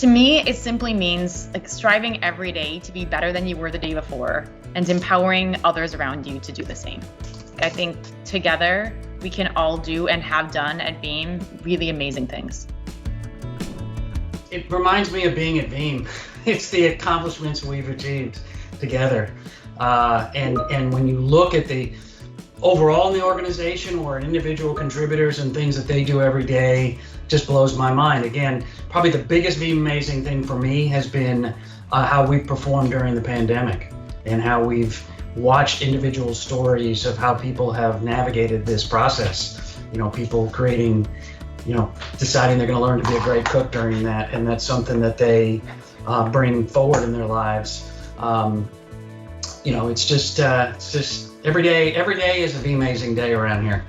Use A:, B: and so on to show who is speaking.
A: To me, it simply means like striving every day to be better than you were the day before and empowering others around you to do the same. I think together we can all do and have done at Veeam really amazing things.
B: It reminds me of being at Veeam. It's the accomplishments we've achieved together. And when you look at the overall in the organization or individual contributors and things that they do every day, just blows my mind. Again, probably the biggest Veeamazing thing for me has been how we've performed during the pandemic and how we've watched individual stories of how people have navigated this process. You know, people creating, deciding they're going to learn to be a great cook during that, and that's something that they bring forward in their lives. It's just every day is a Veeamazing day around here.